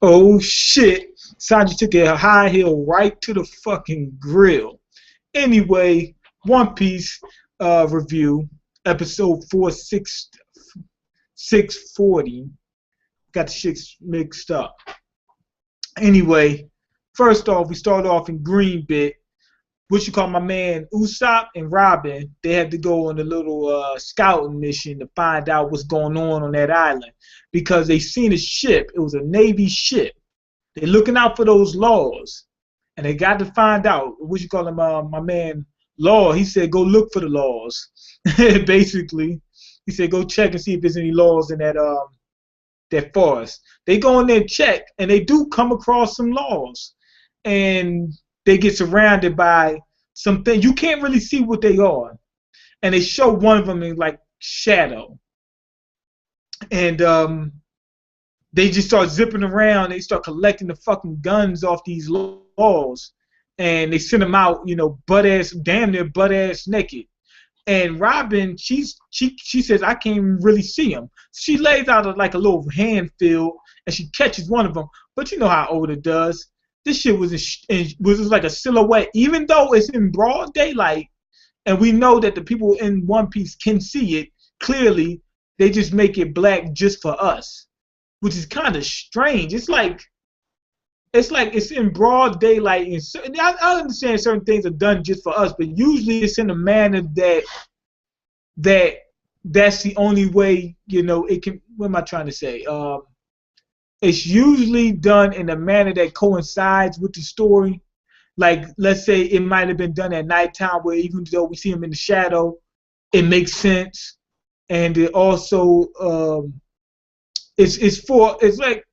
Oh shit. Sanji took a high heel right to the fucking grill. Anyway, One Piece review, episode 640. Got the shit mixed up. Anyway, first off, we start off in Green Bit. What you call my man Usopp and Robin, they had to go on a little scouting mission to find out what's going on that island because they seen a ship. It was a Navy ship. They're looking out for those laws, and they got to find out what you call him. My man Law. He said go look for the laws. Basically, he said go check and see if there's any laws in that forest. They go in there and check, and they do come across some laws, and they get surrounded by something. You can't really see what they are. And they show one of them in like shadow. And they just start zipping around. They start collecting the fucking guns off these laws. And they send them out, damn near butt ass naked. And Robin, she says, I can't even really see them. She lays out like a little hand field and she catches one of them. But you know how Oda does. This shit was like a silhouette, even though it's in broad daylight, and we know that the people in One Piece can see it clearly. They just make it black just for us, which is kind of strange. It's like it's in broad daylight, and I understand certain things are done just for us, but usually it's in a manner that's the only way it can. What am I trying to say? It's usually done in a manner that coincides with the story. Like, let's say it might have been done at nighttime, where even though we see him in the shadow, it makes sense. And it also, it's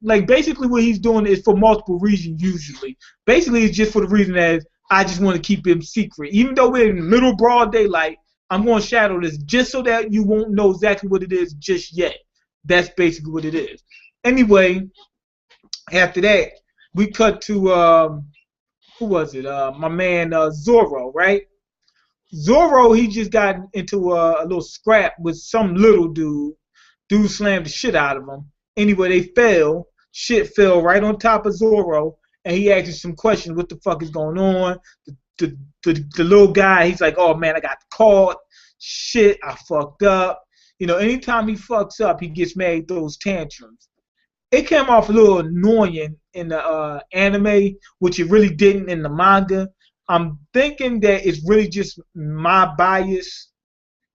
like basically what he's doing is for multiple reasons. Usually, basically, it's just for the reason that I just want to keep him secret, even though we're in the middle of broad daylight. I'm going to shadow this just so that you won't know exactly what it is just yet. That's basically what it is. Anyway, after that, we cut to who was it? My man Zoro, right? Zoro, he just got into a little scrap with some little dude. Dude slammed the shit out of him. Anyway, they fell. Shit fell right on top of Zoro, and he asked him some questions. What the fuck is going on? The little guy, he's like, oh man, I got caught. Shit, I fucked up. Anytime he fucks up, he gets mad, throws tantrums. It came off a little annoying in the anime, which it really didn't in the manga. I'm thinking that it's really just my bias.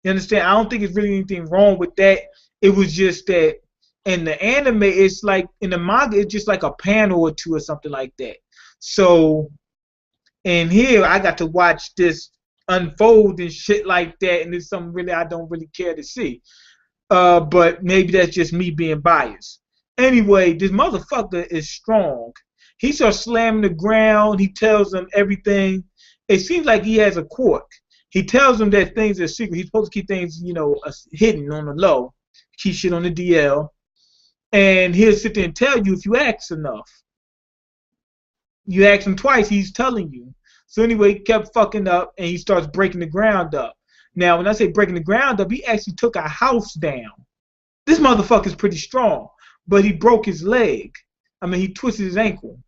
You understand? I don't think it's really anything wrong with that. It was just that in the anime, it's like, in the manga, it's just like a panel or two or something like that. So, in here, I got to watch this unfold and shit like that, and it's something really I don't really care to see. But maybe that's just me being biased. Anyway, this motherfucker is strong. He starts slamming the ground. He tells them everything. It seems like he has a quirk. He tells them that things are secret. He's supposed to keep things, hidden on the low. Keep shit on the DL. And he'll sit there and tell you if you ask enough. You ask him twice, he's telling you. So anyway, he kept fucking up, and he starts breaking the ground up. Now, when I say breaking the ground up, he actually took a house down. This motherfucker's pretty strong. But he broke his leg. I mean, he twisted his ankle.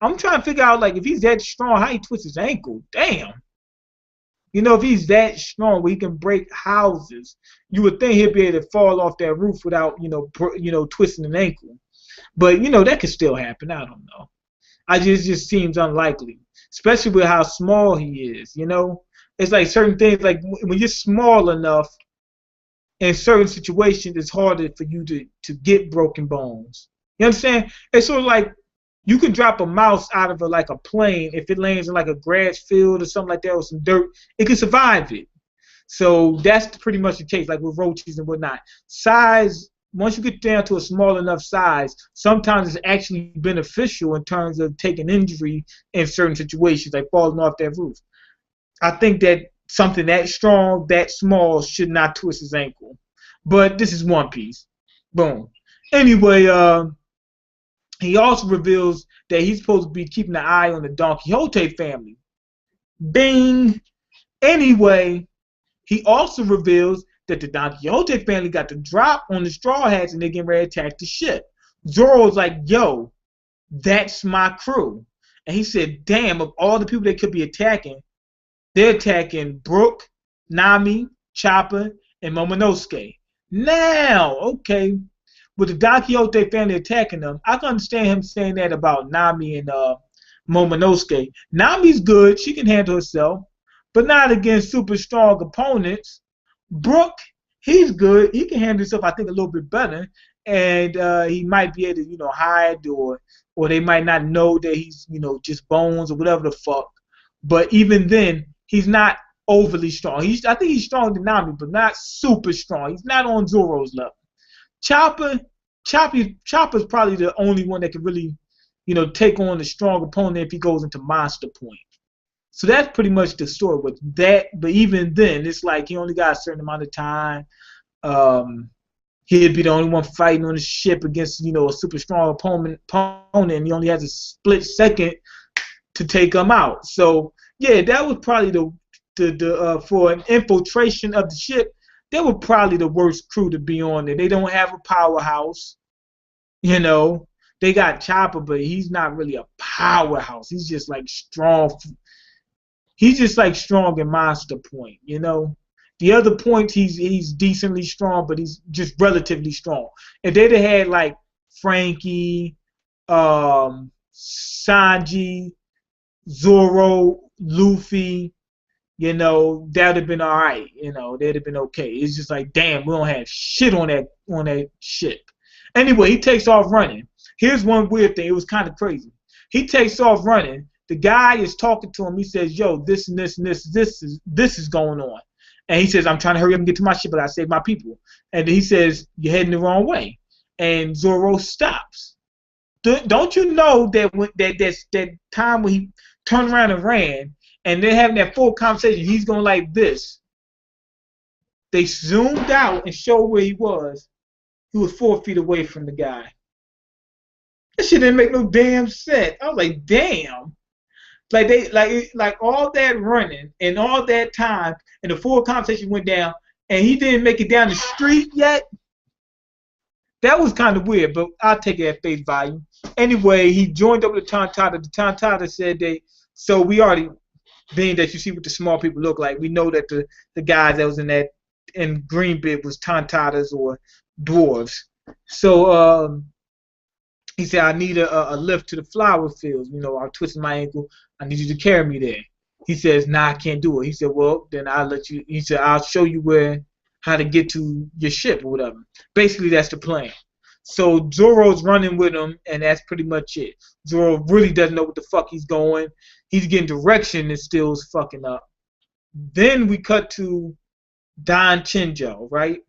I'm trying to figure out, like, if he's that strong, how he twists his ankle. Damn. If he's that strong where he can break houses, you would think he'd be able to fall off that roof without, twisting an ankle. But, that could still happen. I don't know. It just seems unlikely, especially with how small he is, It's like certain things, like when you're small enough, in certain situations, it's harder for you to get broken bones. You understand? It's sort of like you can drop a mouse out of a plane. If it lands in like a grass field or something like that or some dirt, it can survive it. So that's pretty much the case, like with roaches and whatnot. Size, once you get down to a small enough size, sometimes it's actually beneficial in terms of taking injury in certain situations, like falling off that roof. I think that something that strong, that small, should not twist his ankle. But this is One Piece. Boom. Anyway, he also reveals that he's supposed to be keeping an eye on the Don Quixote family. Bing. Anyway, he also reveals that the Don Quixote family got the drop on the Straw Hats and they're getting ready to attack the ship. Zoro's like, yo, that's my crew. And he said, damn, of all the people they could be attacking, they're attacking Brook, Nami, Chopper, and Momonosuke. Now, okay, with the Don Quixote family attacking them, I can understand him saying that about Nami and Momonosuke. Nami's good, she can handle herself, but not against super strong opponents. Brook, he's good, he can handle himself, I think, a little bit better, and he might be able to, hide, or they might not know that he's, just bones or whatever the fuck. But even then, he's not overly strong. I think he's stronger than Nami, but not super strong. He's not on Zoro's level. Chopper's probably the only one that can really, take on a strong opponent if he goes into Monster Point. So that's pretty much the story with that. But even then, it's like he only got a certain amount of time. He'd be the only one fighting on the ship against, a super strong opponent, and he only has a split second to take him out. So yeah, that was probably the for an infiltration of the ship, they were probably the worst crew to be on there. They don't have a powerhouse, They got Chopper, but he's not really a powerhouse. He's just like strong. He's just like strong in Monster Point, The other points, he's decently strong, but he's just relatively strong. If they'd have had like Frankie, Sanji, Zoro, Luffy, that'd have been all right. They'd have been okay. It's just like, damn, we don't have shit on that ship. Anyway, he takes off running. Here's one weird thing. It was kind of crazy. He takes off running. The guy is talking to him. He says, yo, this and this and this is going on. And he says, I'm trying to hurry up and get to my ship, but I save my people. And he says, you're heading the wrong way. And Zoro stops. Don't you know that that time when he turned around and ran, and they're having that full conversation, he's going like this. They zoomed out and showed where he was. He was 4 feet away from the guy. That shit didn't make no damn sense. I was like, damn. Like all that running and all that time, and the full conversation went down, and he didn't make it down the street yet. That was kind of weird, but I'll take it at face value. Anyway, he joined up with the Tontada. The Tontada said so we already, being that you see what the small people look like, we know that the guys that was in green bit was Tontadas or dwarves. So he said, I need a lift to the flower fields. I'm twisting my ankle. I need you to carry me there. He says, nah, I can't do it. He said, well, then I'll let you. He said, I'll show you how to get to your ship or whatever. Basically, that's the plan. So Zoro's running with him, and that's pretty much it. Zoro really doesn't know what the fuck he's going. He's getting direction and still is fucking up. Then we cut to Don Chinjo, right?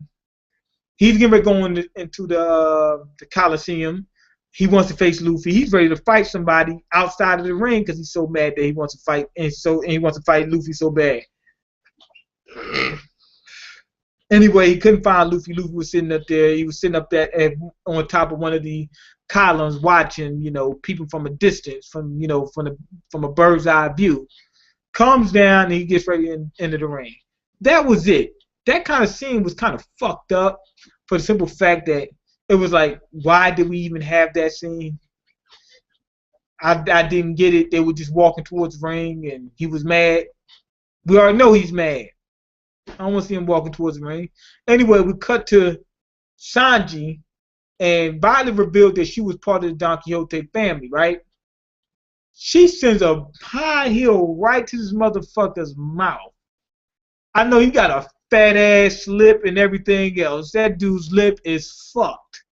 He's getting ready going into the Coliseum. He wants to face Luffy. He's ready to fight somebody outside of the ring because he's so mad that he wants to fight, and he wants to fight Luffy so bad. Anyway, he couldn't find Luffy. Luffy was sitting up there. He was sitting up there on top of one of the columns, watching, peeping from a distance, from a bird's eye view. Comes down and he gets ready into the ring. That was it. That kind of scene was kind of fucked up for the simple fact that it was like, why did we even have that scene? I didn't get it. They were just walking towards the ring and he was mad. We already know he's mad. I don't want to see him walking towards the ring. Anyway, we cut to Sanji, and Violet revealed that she was part of the Don Quixote family, right? She sends a high heel right to this motherfucker's mouth. I know he got a fat ass lip and everything else. That dude's lip is fucked.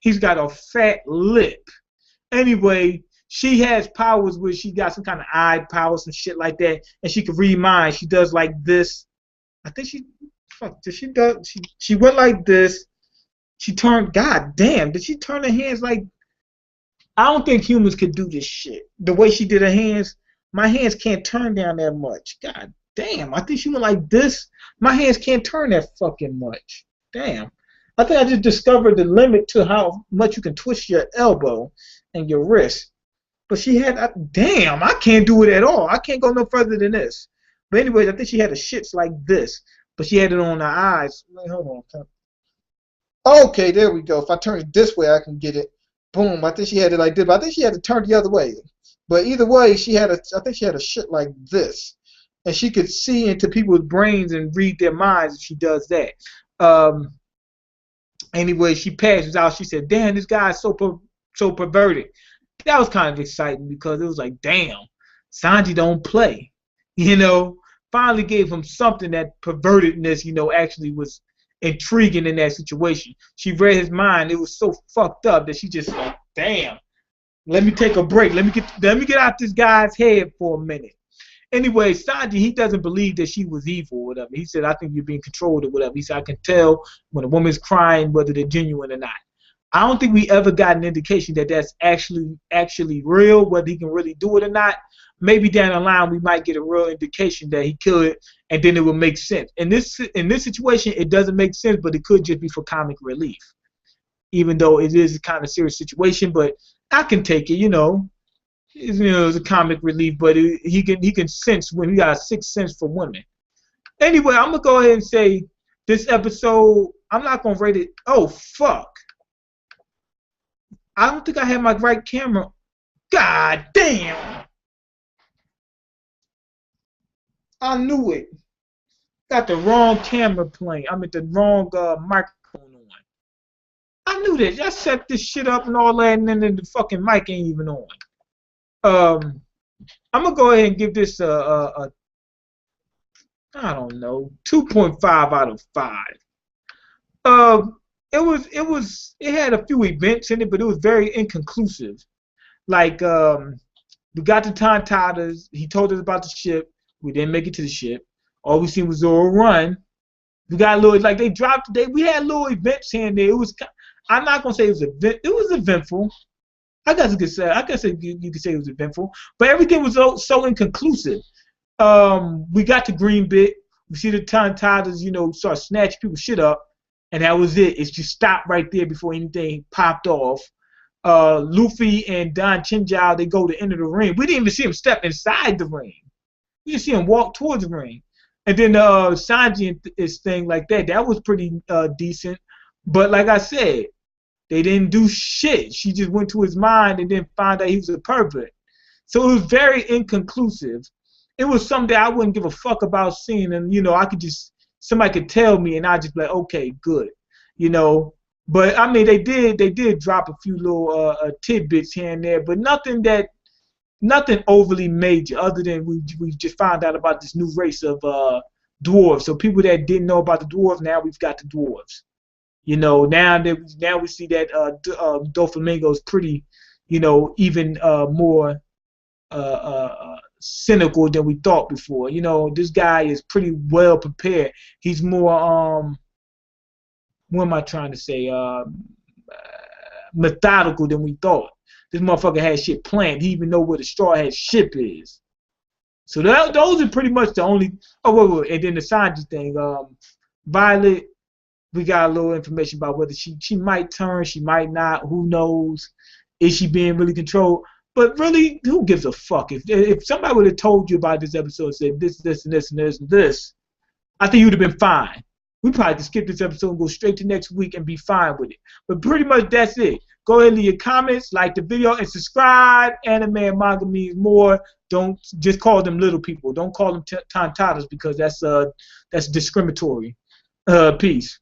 He's got a fat lip. Anyway, she has powers where she got some kind of eye powers and shit like that, and she can read minds. She does like this. I think she went like this. She turned, god damn, did she turn her hands like, I don't think humans could do this shit. The way she did her hands, my hands can't turn down that much. God damn, I think she went like this. My hands can't turn that fucking much. Damn. I think I just discovered the limit to how much you can twist your elbow and your wrist. But she had, damn, I can't do it at all. I can't go no further than this. But anyways, I think she had the shits like this. But she had it on her eyes. Wait, hold on. Okay, there we go. If I turn it this way, I can get it. Boom. I think she had it like this, but I think she had to turn the other way. But either way, I think she had a shit like this, and she could see into people's brains and read their minds if she does that. Um, Anyway, she passes out. She said, "Damn, this guy is so perverted." That was kind of exciting because it was like, "Damn, Sanji don't play." You know, finally gave him something that pervertedness, actually was intriguing in that situation. She read his mind. It was so fucked up that she just like, "Damn, let me take a break. Let me get out this guy's head for a minute." Anyway, Sanji, he doesn't believe that she was evil or whatever. He said, "I think you're being controlled or whatever." He said, "I can tell when a woman's crying whether they're genuine or not." I don't think we ever got an indication that that's actually real, whether he can really do it or not. Maybe down the line we might get a real indication that he could, and then it will make sense. In this situation, it doesn't make sense, but it could just be for comic relief, even though it is a kind of serious situation. But I can take it. It's a comic relief, but he can sense when he got a sixth sense for women. Anyway, I'm gonna go ahead and say this episode. I'm not gonna rate it. Oh fuck! I don't think I had my right camera. God damn! I knew it. Got the wrong camera playing. I mean the wrong microphone on. I knew that. I set this shit up and all that, and then the fucking mic ain't even on. I'm gonna go ahead and give this a I don't know 2.5 out of 5. It had a few events in it, but it was very inconclusive. Like we got the Tontatas. He told us about the ship. We didn't make it to the ship. All we seen was Zoro run. We got little we had little events here and there. It was. I'm not gonna say it was eventful. I guess you could say it was eventful, but everything was so inconclusive. We got the green bit. We see the Tontatas, start snatching people's shit up, and that was it. It's just stopped right there before anything popped off. Luffy and Don Chinjao, they go to enter the ring. We didn't even see him step inside the ring. We just see him walk towards the ring. And then Sanji and his thing like that. That was pretty decent. But like I said, they didn't do shit. She just went to his mind and then found out he was a pervert. So it was very inconclusive. It was something I wouldn't give a fuck about seeing, and somebody could tell me, and I'd just be like, okay, good, But I mean, they did drop a few little tidbits here and there, but nothing overly major, other than we just found out about this new race of dwarves. So people that didn't know about the dwarves, now we've got the dwarves. Now we see that Doflamingo is pretty, even more cynical than we thought before. This guy is pretty well prepared. He's more what am I trying to say? Methodical than we thought. This motherfucker had shit planned. He even know where the Straw Hat ship is. So those are pretty much the only. Oh wait, and then the Sanji thing. Violet. We got a little information about whether she might turn, she might not. Who knows? Is she being really controlled? But really, who gives a fuck? If somebody would have told you about this episode and said this, and this, and this, and this, I think you'd have been fine. We probably could skip this episode and go straight to next week and be fine with it. But pretty much that's it. Go ahead and leave your comments, like the video, and subscribe. Anime and manga means more. Don't just call them little people. Don't call them Tontatas because that's discriminatory. Peace.